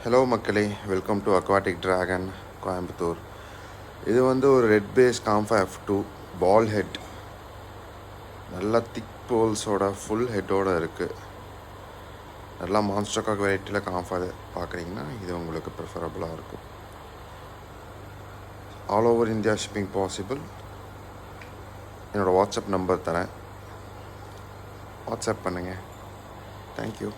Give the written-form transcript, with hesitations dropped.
Hello மக்களே, welcome to aquatic dragon Coimbatore. இது வந்து ஒரு ரெட் பேஸ் காம்ஃபா F2 பால் ஹெட், நல்லா திக் போல்ஸோட ஃபுல் ஹெட்டோடு இருக்குது. நல்லா மான்ஸ்டர்காக் வெரைட்டியில் காம்ஃபா பார்க்குறீங்கன்னா இது உங்களுக்கு ப்ரிஃபரபுளாக இருக்கும். All over India shipping possible. என்னோடய வாட்ஸ்அப் நம்பர் தரேன், வாட்ஸ்அப் பண்ணுங்கள். தேங்க்யூ.